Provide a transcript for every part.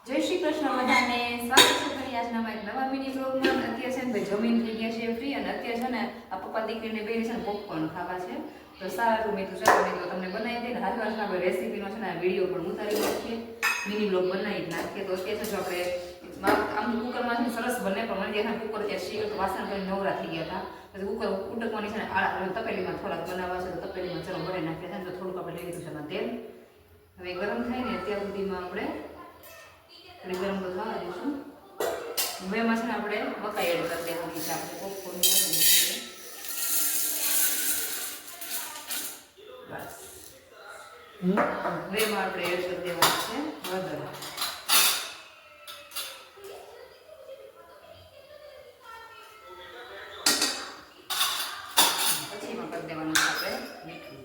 જય શ્રી કૃષ્ણ બધાને સ્વાગત છે ફરી આજના અમારા એક નવા મિની બ્લોગમાં. અત્યારે છે ને ભાઈ જમીન થઈ ગયા છે ફ્રી, અને અત્યારે છે ને આ પપ્પા દીકરીને બે છે ને પોપકોર્ન ખાવા છે. તો સારું મેં તો ચાલો મેં તો તમને બનાવી દઈને હાથ વાસના આપણે રેસીપીનો છે ને વિડીયો પણ ઉતારી નાખીએ, મિની બ્લોગ બનાવી નાખીએ. તો અત્યારે જો આપણે આમ કુકરમાં છે સરસ બને, પણ મને જ્યાં કુકર ત્યાં શીખ તો વાસણ કરીને નવરા થઈ ગયા હતા. પછી કુકર ઉટકવાની છે ને આળા તપેલીમાં થોડાક બનાવવા છે, તો તપેલીમાં ચલો બનાવી નાખીએ છે ને. તો થોડુંક આપણે લઈ લીધું છે તેલ, હવે ગરમ થાય ને ત્યાં સુધીમાં આપણે ગરમ તો થવા દઈશું. હવે એમાં છે ને આપણે મકાઈ એડ કરી દેવાની છે. આપણે પોપકોર્ન બસ હવે એમાં આપણે એડ કરી દેવાનું છે હળદર, પછી એમાં કરી દેવાનું છે આપણે મીઠું.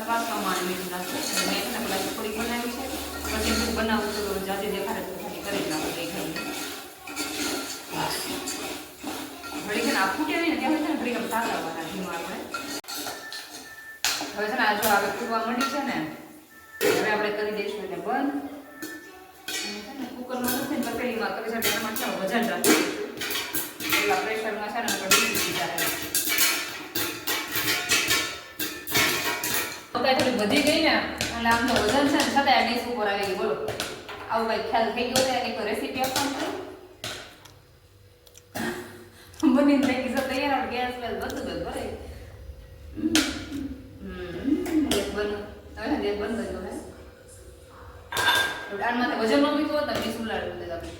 સ્વાદ પ્રમાણે મીઠું નાખવું. મેં છે ને પેલા થોડીક બનાવી છે, પછી બનાવું તો જાતે દેખાડે તો ખાલી કરી નાખું એ ઘણી ઘડી છે ને આ ફૂટે નહીં ને ત્યાં છે ને ઘડી આમ તાકાવાના ધીમા આપણે. હવે છે ને આ જો આગળ ફૂટવા માંડી છે ને, હવે આપણે કરી દઈશું એને બંધ. છે ને કુકરમાં નથી ને તપેલીમાં કરી છે એમાં છે વજન રાખી દઈશું. પેલા પ્રેશરમાં છે ને આપણે બીજી જાય થોડી વધી ગઈ ને, એટલે આમ તો વજન છે ને છતાં ડીશ ઉપર આવી ગઈ. બોલો આવું કઈ ખ્યાલ થઈ ગયો છે? એક રેસીપી આપવાનું બની થઈ ગઈ છે તૈયાર. ગેસ વેસ બધું જ ભરે ગેસ બંધ. હવે ગેસ બંધ થઈ ગયો. આમાંથી વજન ન મીઠું હોત ને ડીશ ઉલાડી દીધું આપણે.